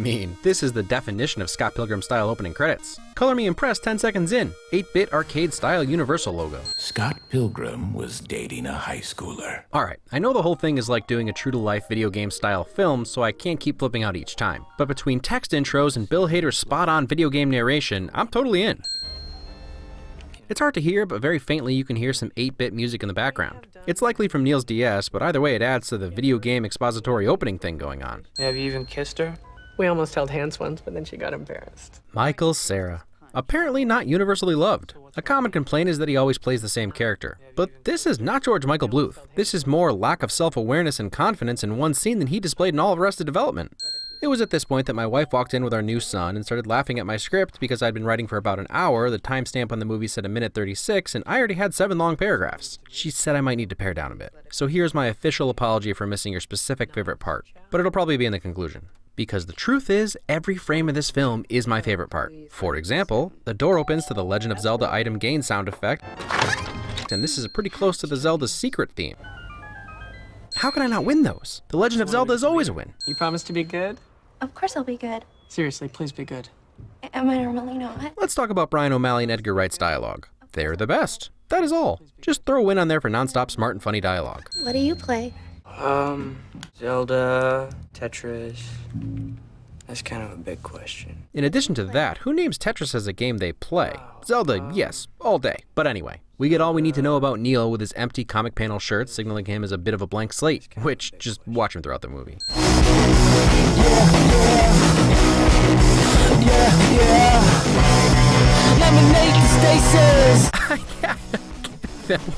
mean, this is the definition of Scott Pilgrim style opening credits. Color me impressed 10 seconds in, 8-bit arcade style Universal logo. Scott Pilgrim was dating a high schooler. Alright, I know the whole thing is like doing a true-to-life video game style film, so I can't keep flipping out each time. But between text intros and Bill Hader's spot-on video game narration, I'm totally in. It's hard to hear, but very faintly you can hear some 8-bit music in the background. It's likely from Neil's DS, but either way it adds to the video game expository opening thing going on. Have you even kissed her? We almost held hands once, but then she got embarrassed. Michael Cera. Apparently not universally loved. A common complaint is that he always plays the same character. But this is not George Michael Bluth. This is more lack of self-awareness and confidence in one scene than he displayed in all of Arrested Development. It was at this point that my wife walked in with our new son and started laughing at my script because I'd been writing for about an hour, the timestamp on the movie said 1:36, and I already had 7 long paragraphs. She said I might need to pare down a bit. So here's my official apology for missing your specific favorite part. But it'll probably be in the conclusion. Because the truth is, every frame of this film is my favorite part. For example, the door opens to the Legend of Zelda item gain sound effect, and this is pretty close to the Zelda's secret theme. How can I not win those? The Legend of Zelda is always a win. You promise to be good? Of course I'll be good. Seriously, please be good. Am I normally not? Let's talk about Brian O'Malley and Edgar Wright's dialogue. They're the best. That is all. Just throw a win on there for nonstop smart and funny dialogue. What do you play? Zelda, Tetris. That's kind of a big question. In addition to that, who names Tetris as a game they play? Zelda, yes, all day. But anyway, we get all we need to know about Neil with his empty comic panel shirt signaling him as a bit of a blank slate, which, just watch him throughout the movie. Lemonade stasis.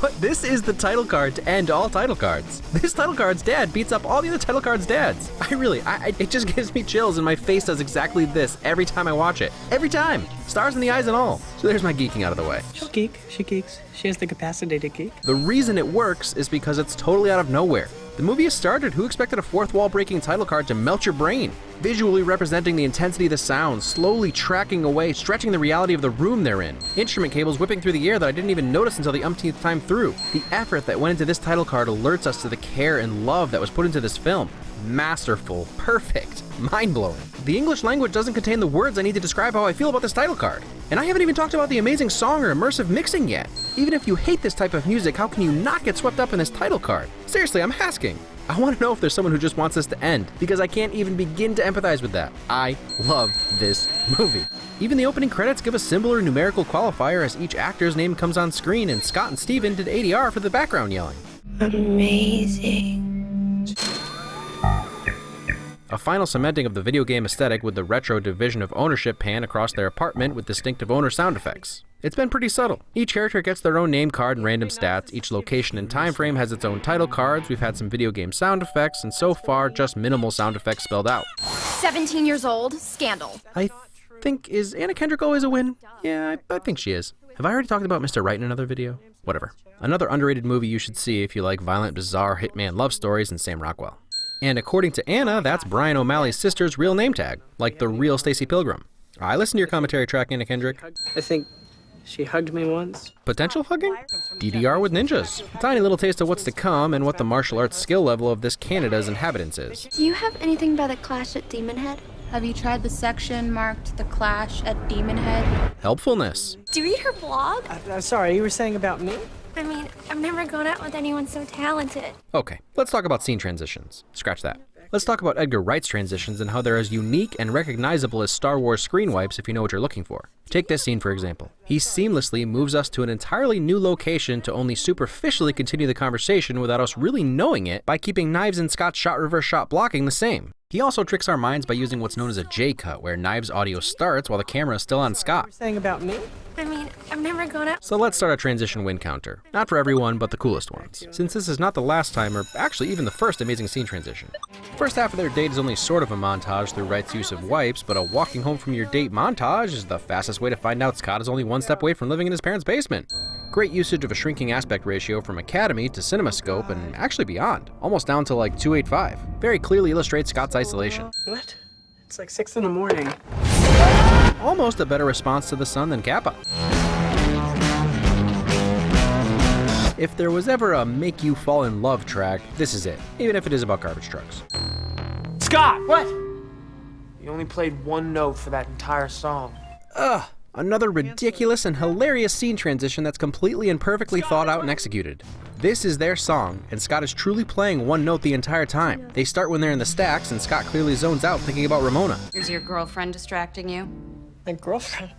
What? This is the title card to end all title cards. This title card's dad beats up all the other title cards' dads. It just gives me chills and my face does exactly this every time I watch it. Every time. Stars in the eyes and all. So there's my geeking out of the way. She'll geek. She geeks. She has the capacity to geek. The reason it works is because it's totally out of nowhere. The movie has started. Who expected a fourth wall breaking title card to melt your brain? Visually representing the intensity of the sound, slowly tracking away, stretching the reality of the room they're in. Instrument cables whipping through the air that I didn't even notice until the umpteenth time through. The effort that went into this title card alerts us to the care and love that was put into this film. Masterful, perfect, mind-blowing. The English language doesn't contain the words I need to describe how I feel about this title card. And I haven't even talked about the amazing song or immersive mixing yet. Even if you hate this type of music, how can you not get swept up in this title card? Seriously, I'm asking. I want to know if there's someone who just wants this to end, because I can't even begin to empathize with that. I love this movie. Even the opening credits give a symbol or numerical qualifier as each actor's name comes on screen, and Scott and Steven did ADR for the background yelling. Amazing. A final cementing of the video game aesthetic with the retro division of ownership pan across their apartment with distinctive owner sound effects. It's been pretty subtle. Each character gets their own name card and random stats, each location and time frame has its own title cards, we've had some video game sound effects, and so far just minimal sound effects spelled out. 17 years old, scandal. I think, is Anna Kendrick always a win? Yeah, I think she is. Have I already talked about Mr. Right in another video? Whatever. Another underrated movie you should see if you like violent, bizarre hitman love stories and Sam Rockwell. And according to Anna, that's Brian O'Malley's sister's real name tag, like the real Stacey Pilgrim. I listened to your commentary track, Anna Kendrick. I think she hugged me once. Potential hugging? DDR with ninjas. A tiny little taste of what's to come and what the martial arts skill level of this Canada's inhabitants is. Do you have anything by the Clash at Demon Head? Have you tried the section marked The Clash at Demon Head? Helpfulness. Do you read her blog? Sorry, you were saying about me? I mean, I've never gone out with anyone so talented. Okay, let's talk about scene transitions. Scratch that. Let's talk about Edgar Wright's transitions and how they're as unique and recognizable as Star Wars screen wipes if you know what you're looking for. Take this scene, for example. He seamlessly moves us to an entirely new location to only superficially continue the conversation without us really knowing it by keeping Knives and Scott's shot reverse shot blocking the same. He also tricks our minds by using what's known as a J-cut, where Knives' audio starts while the camera is still on Scott. You were saying about me? I mean, I've never gone out. So let's start a transition win counter. Not for everyone, but the coolest ones. Since this is not the last time, or actually even the first amazing scene transition. First half of their date is only sort of a montage through Wright's use of wipes, but a walking home from your date montage is the fastest way to find out Scott is only one step away from living in his parents' basement. Great usage of a shrinking aspect ratio from Academy to CinemaScope and actually beyond, almost down to like 285. Very clearly illustrates Scott's isolation. What? It's like 6 in the morning. Almost a better response to the sun than Kappa. If there was ever a make you fall in love track, this is it, even if it is about garbage trucks. Scott! What? You only played one note for that entire song. Ugh, another ridiculous and hilarious scene transition that's completely and perfectly thought out and executed. This is their song, and Scott is truly playing one note the entire time. They start when they're in the stacks, and Scott clearly zones out thinking about Ramona. Is your girlfriend distracting you? My girlfriend.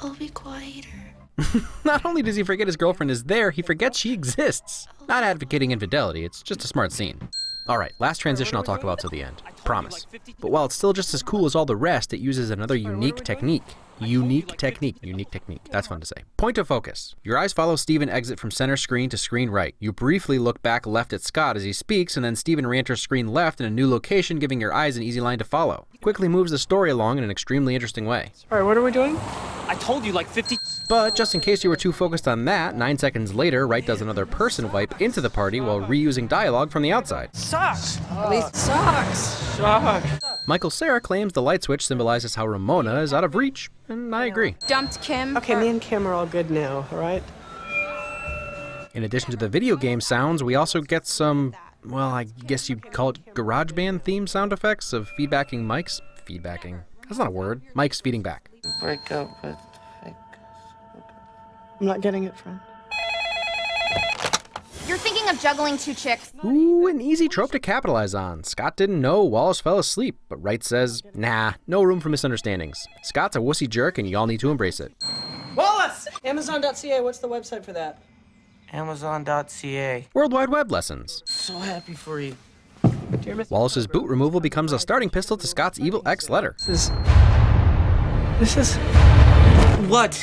I'll be quieter. Not only does he forget his girlfriend is there, he forgets she exists. Not advocating infidelity, it's just a smart scene. Alright, last transition I'll talk about till the end. Promise. But while it's still just as cool as all the rest, it uses another unique technique. Unique technique. That's fun to say. Point of focus. Your eyes follow Steven exit from center screen to screen right. You briefly look back left at Scott as he speaks, and then Steven re-enters screen left in a new location, giving your eyes an easy line to follow. Quickly moves the story along in an extremely interesting way. Alright, what are we doing? I told you like 50... But just in case you were too focused on that, 9 seconds later, Wright does another person wipe into the party while reusing dialogue from the outside. Sucks! At least sucks. Sucks! Michael Cera claims the light switch symbolizes how Ramona is out of reach, and I agree. Dumped Kim. Okay, me and Kim are all good now, alright? In addition to the video game sounds, we also get some, well, I guess you'd call it GarageBand theme sound effects of feedbacking mics. Feedbacking. That's not a word. Mics feeding back. Break up with... I'm not getting it, friend. You're thinking of juggling two chicks. Ooh, an easy trope to capitalize on. Scott didn't know Wallace fell asleep, but Wright says, nah, no room for misunderstandings. Scott's a wussy jerk and y'all need to embrace it. Wallace! Amazon.ca, what's the website for that? Amazon.ca. World Wide Web lessons. So happy for you. Dear Miss... Wallace's boot removal becomes a starting pistol to Scott's evil X letter. This is... What?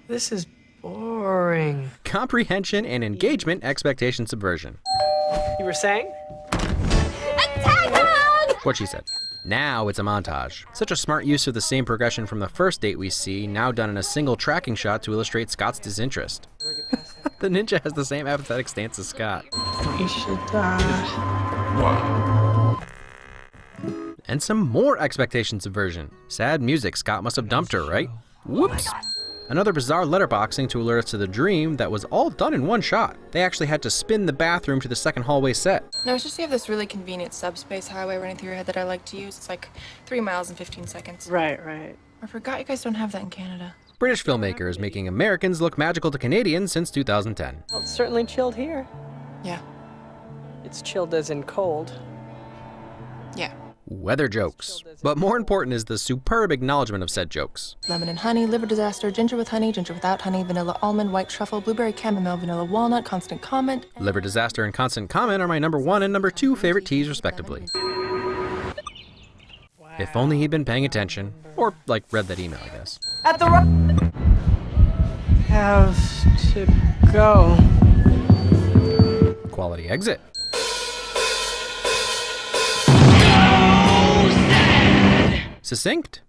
This is boring. Comprehension and engagement expectation subversion. You were saying? What she said. Now it's a montage. Such a smart use of the same progression from the first date we see, now done in a single tracking shot to illustrate Scott's disinterest. The ninja has the same apathetic stance as Scott. We should, And some more expectation subversion. Sad music, Scott must have dumped her, right? Whoops. Another bizarre letterboxing to alert us to the dream that was all done in one shot. They actually had to spin the bathroom to the second hallway set. No, it's just you have this really convenient Subspace highway running through your head that I like to use. It's like 3 miles and 15 seconds. Right, right. I forgot you guys don't have that in Canada. British filmmakers making Americans look magical to Canadians since 2010. Well, it's certainly chilled here. Yeah. It's chilled as in cold. Yeah. Weather jokes. But more important is the superb acknowledgement of said jokes. Lemon and honey, liver disaster, ginger with honey, ginger without honey, vanilla almond, white truffle, blueberry chamomile, vanilla walnut, constant comment. Liver disaster and constant comment are my number 1 and number 2 favorite teas respectively. Wow. If only he'd been paying attention. Or, like, read that email, I guess. At the Have to go. Quality exit. Succinct.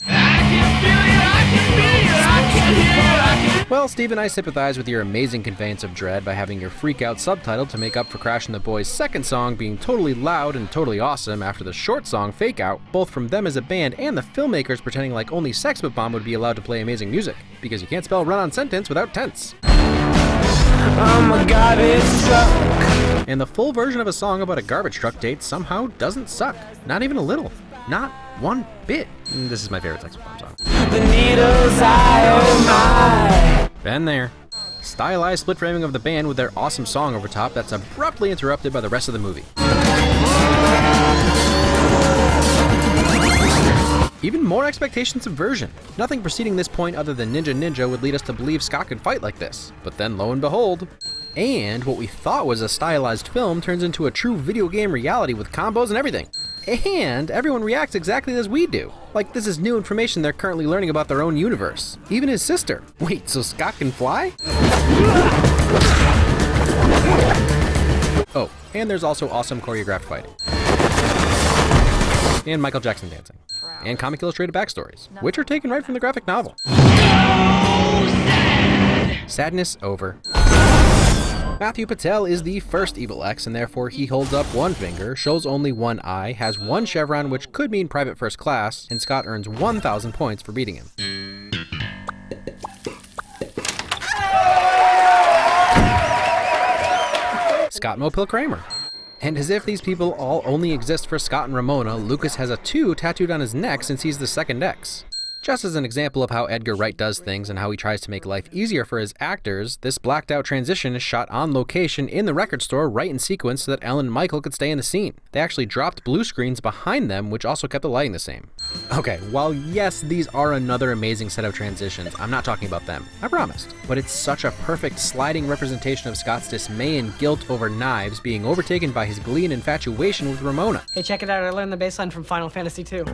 Well, Steve and I sympathize with your amazing conveyance of dread by having your freak out subtitled to make up for Crash and the Boys' second song being totally loud and totally awesome after the short song Fake Out, both from them as a band and the filmmakers pretending like only Sex But Bomb would be allowed to play amazing music, because you can't spell run-on sentence without tense. I'm a garbage truck. And the full version of a song about a garbage truck date somehow doesn't suck. Not even a little. Not one bit. This is my favorite Sex But Bomb song. The needle's eye, oh my. Been there. Stylized split framing of the band with their awesome song over top that's abruptly interrupted by the rest of the movie. Even more expectation subversion. Nothing preceding this point other than Ninja Ninja would lead us to believe Scott could fight like this. But then lo and behold, and what we thought was a stylized film turns into a true video game reality with combos and everything. And everyone reacts exactly as we do. Like this is new information they're currently learning about their own universe. Even his sister. Wait, so Scott can fly? Oh, and there's also awesome choreographed fighting. And Michael Jackson dancing. And comic illustrated backstories, which are taken right from the graphic novel. Sadness over. Matthew Patel is the first Evil X, and therefore he holds up one finger, shows only one eye, has one chevron, which could mean private first class, and Scott earns 1,000 points for beating him. Scott Mopil Kramer. And as if these people all only exist for Scott and Ramona, Lucas has a 2 tattooed on his neck since he's the second X. Just as an example of how Edgar Wright does things and how he tries to make life easier for his actors, this blacked out transition is shot on location in the record store right in sequence so that Ellen and Michael could stay in the scene. They actually dropped blue screens behind them, which also kept the lighting the same. Okay, while yes, these are another amazing set of transitions, I'm not talking about them, I promised. But it's such a perfect sliding representation of Scott's dismay and guilt over knives being overtaken by his glee and infatuation with Ramona. Hey, check it out. I learned the bass line from Final Fantasy II.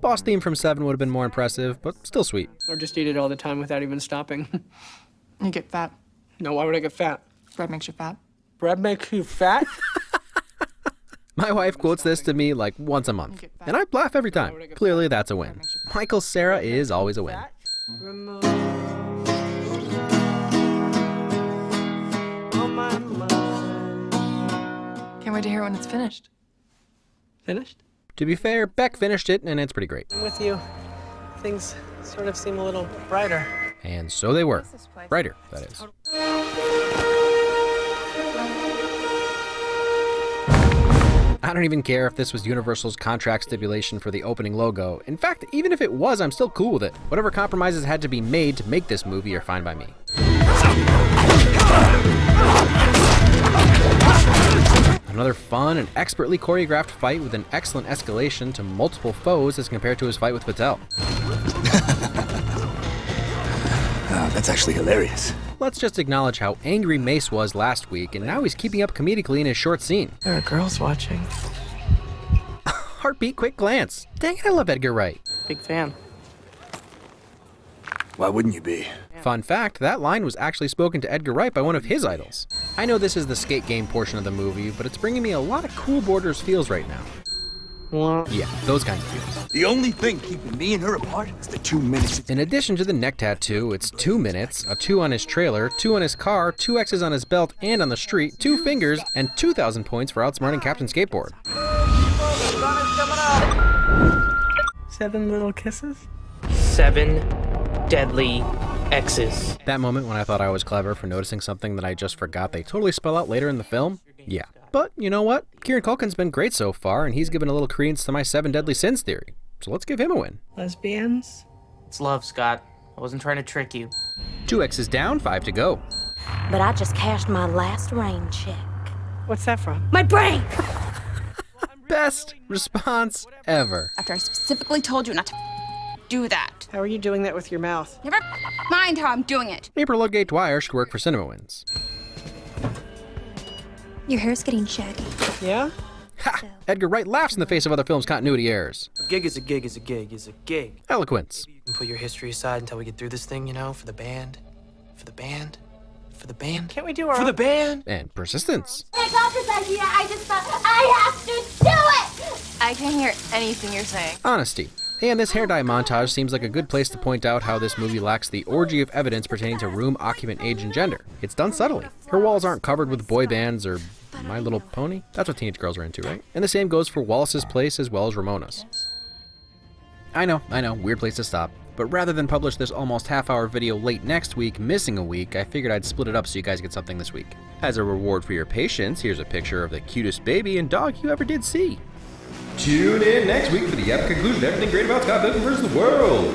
Boss theme from 7 would have been more impressive, but still sweet. Or just eat it all the time without even stopping. You get fat. No, why would I get fat? Bread makes you fat. Bread makes you fat? My wife quotes this to me like once a month, and I laugh every time. Clearly that's a win. Michael Cera is always a win. Can't wait to hear it when it's finished. Finished? To be fair, Beck finished it, and it's pretty great. I'm with you. Things sort of seem a little brighter. And so they were. Brighter, that is. I don't even care if this was Universal's contract stipulation for the opening logo. In fact, even if it was, I'm still cool with it. Whatever compromises had to be made to make this movie are fine by me. Another fun and expertly choreographed fight with an excellent escalation to multiple foes as compared to his fight with Patel. That's actually hilarious. Let's just acknowledge how angry Mace was last week, and now he's keeping up comedically in his short scene. There are girls watching. Heartbeat, quick glance. Dang it, I love Edgar Wright. Big fan. Why wouldn't you be? Fun fact, that line was actually spoken to Edgar Wright by one of his idols. I know this is the skate game portion of the movie, but it's bringing me a lot of Cool Borders feels right now. Well, Yeah, those kinds of feels. The only thing keeping me and her apart is the 2 minutes. In addition to the neck tattoo, it's 2 minutes, a 2 on his trailer, 2 on his car, 2 X's on his belt and on the street, 2 fingers, and 2,000 points for outsmarting Captain Skateboard. 7 little kisses? 7 deadly X's. That moment when I thought I was clever for noticing something that I just forgot they totally spell out later in the film? Yeah. But you know what? Kieran Culkin's been great so far, and he's given a little credence to my 7 deadly sins theory. So let's give him a win. Lesbians? It's love, Scott. I wasn't trying to trick you. 2 X's down, 5 to go. But I just cashed my last rain check. What's that from? My brain! Best response ever. After I specifically told you not to do that. How are you doing that with your mouth? Never mind how I'm doing it. April Ludgate Dwyer should work for CinemaWins. Your hair's getting shaggy. Yeah? Ha! Edgar Wright laughs in the face of other films' continuity errors. A gig is a gig is a gig is a gig. Eloquence. You can put your history aside until we get through this thing, you know, for the band. For the band. For the band. Can't we do our For the band! And persistence. I got this idea. I just thought I have to do it! I can't hear anything you're saying. Honesty. And this hair dye montage seems like a good place to point out how this movie lacks the orgy of evidence pertaining to room, occupant, age, and gender. It's done subtly. Her walls aren't covered with boy bands or My Little Pony. That's what teenage girls are into, right? And the same goes for Wallace's place as well as Ramona's. I know, weird place to stop. But rather than publish this almost half-hour video late next week, missing a week, I figured I'd split it up so you guys get something this week. As a reward for your patience, here's a picture of the cutest baby and dog you ever did see. Tune in next week for the epic conclusion of everything great about Scott Pilgrim vs. the World.